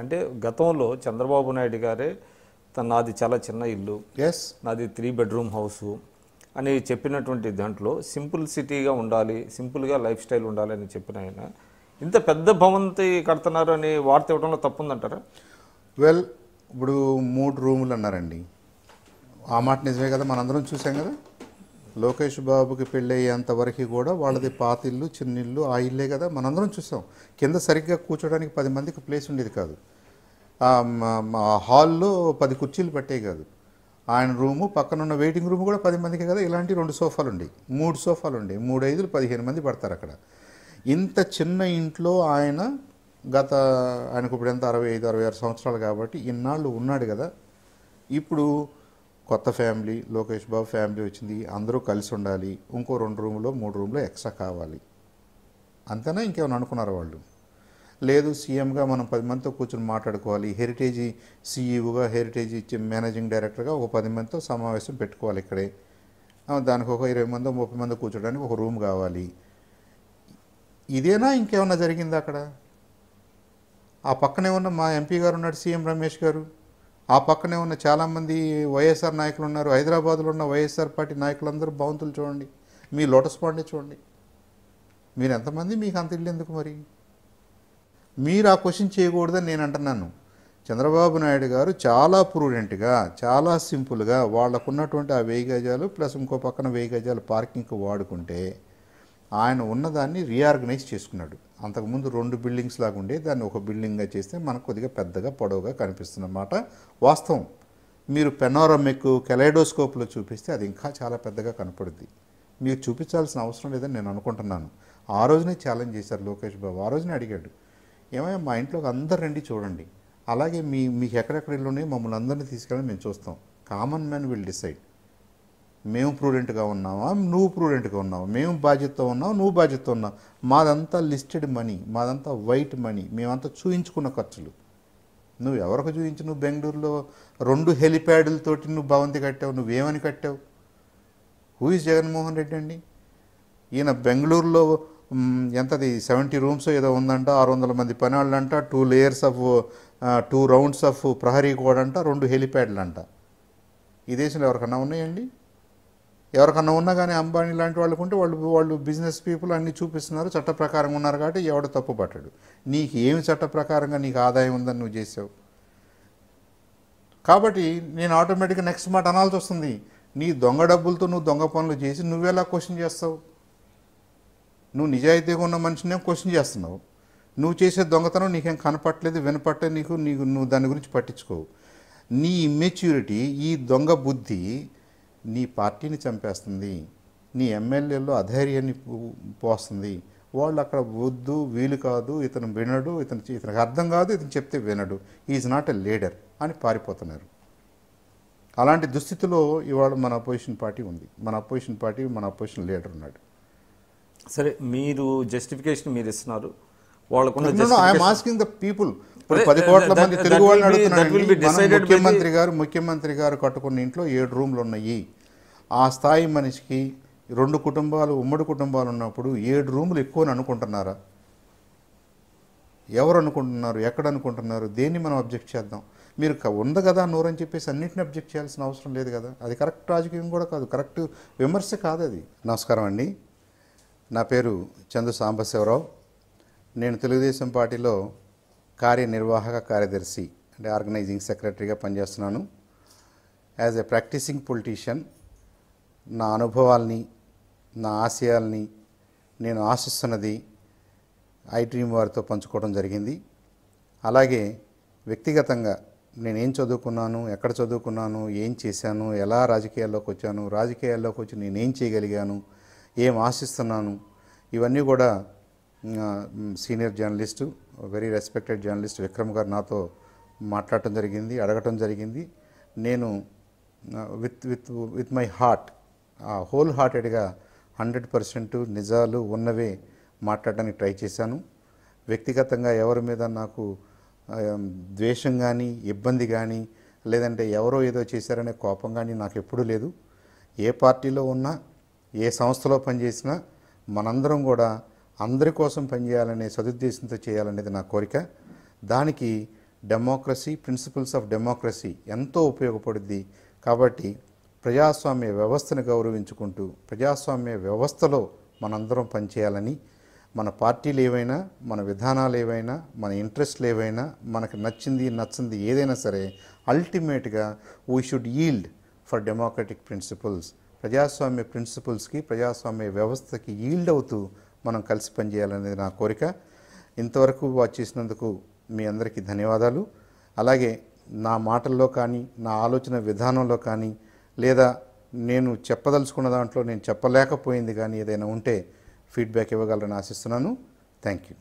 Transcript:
అంటే గతంలో చంద్రబాబు నాయుడు గారే నాది చాలా చిన్న ఇల్లు, నాది 3 బెడ్రూమ్ హౌసు అని చెప్పినటువంటి దాంట్లో సింపుల్ సిటీగా ఉండాలి, సింపుల్గా లైఫ్ స్టైల్ ఉండాలి అని చెప్పిన ఆయన ఇంత పెద్ద భవంతి కడుతున్నారు అని వార్త ఇవ్వడంలో తప్పుందంటారా? వెల్, ఇప్పుడు 3 రూములు అన్నారండి. ఆ మాట నిజమే కదా, మనందరం చూసాం కదా. లోకేష్ బాబుకి పెళ్ళయ్యేంత వరకు కూడా వాళ్ళది పాత ఇల్లు, చిన్న ఇల్లు, ఆ ఇల్లే కదా మనందరం చూసాం. కింద సరిగ్గా కూర్చోడానికి 10 మందికి ప్లేస్ ఉండేది కాదు. హాల్లో 10 కుర్చీలు పట్టే కాదు. ఆయన రూము పక్కన ఉన్న వెయిటింగ్ రూమ్ కూడా 10 మందికి కదా. ఇలాంటి 2 సోఫాలు ఉండేవి, 3 సోఫాలు ఉండేవి. 3 5 15 మంది పడతారు అక్కడ. ఇంత చిన్న ఇంట్లో ఆయనకు ఇప్పుడు ఎంత 65 66 సంవత్సరాలు కాబట్టి ఇన్నాళ్ళు ఉన్నాడు కదా. ఇప్పుడు కొత్త ఫ్యామిలీ, లోకేష్ బాబు ఫ్యామిలీ వచ్చింది, అందరూ కలిసి ఉండాలి, ఇంకో 2 రూములో 3 రూములో ఎక్స్ట్రా కావాలి అంతేనా? ఇంకేమైనా అనుకున్నారు వాళ్ళు? లేదు, సీఎంగా మనం 10 మందితో కూర్చొని మాట్లాడుకోవాలి, హెరిటేజీ సీఈఓగా, హెరిటేజీ మేనేజింగ్ డైరెక్టర్గా ఒక 10 మందితో సమావేశం పెట్టుకోవాలి ఇక్కడే. దానికి ఒక 20 మంది 30 మంది కూర్చోడానికి ఒక రూమ్ కావాలి. ఇదేనా? ఇంకేమన్నా జరిగిందా అక్కడ? ఆ పక్కనే ఉన్న మా ఎంపీ గారు ఉన్నాడు, సీఎం రమేష్ గారు. ఆ పక్కనే ఉన్న చాలామంది వైఎస్ఆర్ నాయకులు ఉన్నారు. హైదరాబాద్లో ఉన్న వైఎస్ఆర్ పార్టీ నాయకులందరూ భవంతులు చూడండి, మీ లోటస్ పాండే చూడండి. మీరు ఎంతమంది? మీకు అంత ఇల్లు ఎందుకు మరి? మీరు ఆ క్వశ్చన్ చేయకూడదని నేను అంటున్నాను. చంద్రబాబు నాయుడు గారు చాలా ప్రూడెంట్గా, చాలా సింపుల్గా వాళ్ళకున్నటువంటి ఆ 1000 గజాలు ప్లస్ ఇంకో పక్కన 1000 గజాలు పార్కింగ్కి వాడుకుంటే ఆయన ఉన్నదాన్ని రీఆర్గనైజ్ చేసుకున్నాడు. అంతకుముందు 2 బిల్డింగ్స్ లాగా ఉండే దాన్ని ఒక బిల్డింగ్గా చేస్తే మనకు కొద్దిగా పెద్దగా పొడవుగా కనిపిస్తున్నమాట వాస్తవం. మీరు పెనోరమిక్ కెలైడోస్కోప్లో చూపిస్తే అది ఇంకా చాలా పెద్దగా కనపడుద్ది. మీరు చూపించాల్సిన అవసరం లేదని నేను అనుకుంటున్నాను. ఆ రోజునే ఛాలెంజ్ చేశారు లోకేష్ బాబు. ఆ రోజునే అడిగాడు, ఏమయ్యా మా ఇంట్లోకి అందరు రండి చూడండి, అలాగే మీకు ఎక్కడెక్కడ ఇల్లు ఉన్నాయో మమ్మల్ని అందరినీ తీసుకెళ్ళి మేము చూస్తాం. Common man will decide. మేము ప్రూడెంట్గా ఉన్నావా, నువ్వు ప్రూడెంట్గా ఉన్నావా, మేము బాధ్యతతో ఉన్నావు, నువ్వు బాధ్యతతో ఉన్నావు. మాదంతా లిస్టెడ్ మనీ, మాదంతా వైట్ మనీ, మేమంతా చూయించుకున్న ఖర్చులు. నువ్వు ఎవరికి చూయించు? నువ్వు బెంగళూరులో 2 హెలిప్యాడ్లతోటి నువ్వు భవంతి కట్టావు, నువ్వేమని కట్టావు? హూ ఇస్ జగన్మోహన్ రెడ్డి అండి? ఈయన బెంగళూరులో ఎంతది 70 రూమ్స్ ఏదో ఉందంట, 600 మంది పని అంట, 2 లేయర్స్ ఆఫ్ 2 రౌండ్స్ ఆఫ్ ప్రహరీ కోడ్ అంట, 2 హెలిప్యాడ్లు అంట. ఈ దేశంలో ఎవరికన్నా ఉన్నాయండి? ఎవరికన్నా ఉన్నా కానీ అంబానీ లాంటి వాళ్ళకు ఉంటే వాళ్ళు బిజినెస్ పీపుల్ అన్నీ చూపిస్తున్నారు, చట్ట ప్రకారంగా ఉన్నారు కాబట్టి ఎవడు తప్పు పట్టాడు. నీకు ఏమి చట్ట ప్రకారంగా నీకు ఆదాయం ఉందని నువ్వు చేసావు కాబట్టి నేను ఆటోమేటిక్గా నెక్స్ట్ మాట అనాల్సి వస్తుంది. నీ దొంగ డబ్బులతో నువ్వు దొంగ పనులు చేసి నువ్వెలా క్వశ్చన్ చేస్తావు? నువ్వు నిజాయితీగా ఉన్న మనిషినే క్వశ్చన్ చేస్తున్నావు. నువ్వు చేసే దొంగతనం నీకేం కనపట్లేదు, వినపట్లేదు, నువ్వు దాని గురించి పట్టించుకోవు. నీ ఇమ్మెచ్యూరిటీ, ఈ దొంగ బుద్ధి నీ పార్టీని చంపేస్తుంది, నీ ఎమ్మెల్యేల్లో అధైర్యాన్ని పోస్తుంది. వాళ్ళు అక్కడ వద్దు, వీలు కాదు, ఇతను వినడు, ఇతనికి అర్థం కాదు, ఇతను చెప్తే వినడు, ఈజ్ నాట్ ఎ లీడర్ అని పారిపోతున్నారు. అలాంటి దుస్థితిలో ఇవాళ మన అపోజిషన్ పార్టీ ఉంది. మన అపోజిషన్ లీడర్ ఉన్నాడు. సరే, మీరు జస్టిఫికేషన్ మీరు ఇస్తున్నారు, వాళ్ళకున్న ఐఎమ్ ఆస్కింగ్ ద పీపుల్. 10 కోట్ల మంది తెలుగు వాళ్ళని అడుగుతున్నాను. ముఖ్యమంత్రి గారు కట్టుకున్న ఇంట్లో 7 రూమ్లు ఉన్నాయి. ఆ స్థాయి మనిషికి 2 కుటుంబాలు, ఉమ్మడి కుటుంబాలు ఉన్నప్పుడు 7 రూములు ఎక్కువని అనుకుంటున్నారా? ఎవరు అనుకుంటున్నారు? ఎక్కడ అనుకుంటున్నారు? దేన్ని మనం అబ్జెక్ట్ చేద్దాం? మీరు ఉంది కదా నోరని చెప్పేసి అన్నింటిని అబ్జెక్ట్ చేయాల్సిన అవసరం లేదు కదా. అది కరెక్ట్ రాజకీయం కూడా కాదు, కరెక్ట్ విమర్శ కాదు అది. నమస్కారం అండి, నా పేరు చందు సాంబశివరావు. నేను తెలుగుదేశం పార్టీలో కార్యనిర్వాహక కార్యదర్శి అంటే ఆర్గనైజింగ్ సెక్రటరీగా పనిచేస్తున్నాను. యాజ్ ఎ ప్రాక్టీసింగ్ పొలిటీషియన్ నా అనుభవాల్ని, నా ఆశయాల్ని, నేను ఆశిస్తున్నది ఐ డ్రీమ్ వారితో పంచుకోవడం జరిగింది. అలాగే వ్యక్తిగతంగా నేనేం చదువుకున్నాను, ఎక్కడ చదువుకున్నాను, ఏం చేశాను, ఎలా రాజకీయాల్లోకి వచ్చాను, రాజకీయాల్లోకి వచ్చి నేనేం చేయగలిగాను, ఏం ఆశిస్తున్నాను, ఇవన్నీ కూడా senior journalist, very respected journalist Vikram గారు నాతో మాట్లాడటం జరిగింది, అడగటం జరిగింది. నేను విత్ మై హార్ట్, హోల్ హార్టెడ్గా 100% నిజాలు ఉన్నవే మాట్లాడడానికి ట్రై చేశాను. వ్యక్తిగతంగా ఎవరి మీద నాకు ద్వేషం కానీ, ఇబ్బంది కానీ, లేదంటే ఎవరో ఏదో చేశారనే కోపం కానీ నాకు ఎప్పుడూ లేదు. ఏ పార్టీలో ఉన్నా, ఏ సంస్థలో పనిచేసినా మనందరం కూడా అందరి కోసం పనిచేయాలనే సదుద్దేశంతో చేయాలనేది నా కోరిక. దానికి డెమోక్రసీ, ప్రిన్సిపల్స్ ఆఫ్ డెమోక్రసీ ఎంతో ఉపయోగపడుద్ది. కాబట్టి ప్రజాస్వామ్య వ్యవస్థను గౌరవించుకుంటూ ప్రజాస్వామ్య వ్యవస్థలో మనందరం పనిచేయాలని, మన పార్టీలు ఏవైనా, మన విధానాలు ఏవైనా, మన ఇంట్రెస్ట్లు ఏవైనా, మనకు నచ్చింది నచ్చింది ఏదైనా సరే అల్టిమేట్గా we should yield for democratic principles. ప్రజాస్వామ్య ప్రిన్సిపల్స్కి, ప్రజాస్వామ్య వ్యవస్థకి ఈల్డ్ అవుతూ మనం కలిసి పనిచేయాలనేది నా కోరిక. ఇంతవరకు వాచ్ చేసినందుకు మీ అందరికీ ధన్యవాదాలు. అలాగే నా మాటల్లో కానీ, నా ఆలోచన విధానంలో కానీ, లేదా నేను చెప్పదలుచుకున్న దాంట్లో నేను చెప్పలేకపోయింది కానీ ఏదైనా ఉంటే ఫీడ్బ్యాక్ ఇవ్వగలరని ఆశిస్తున్నాను. Thank you.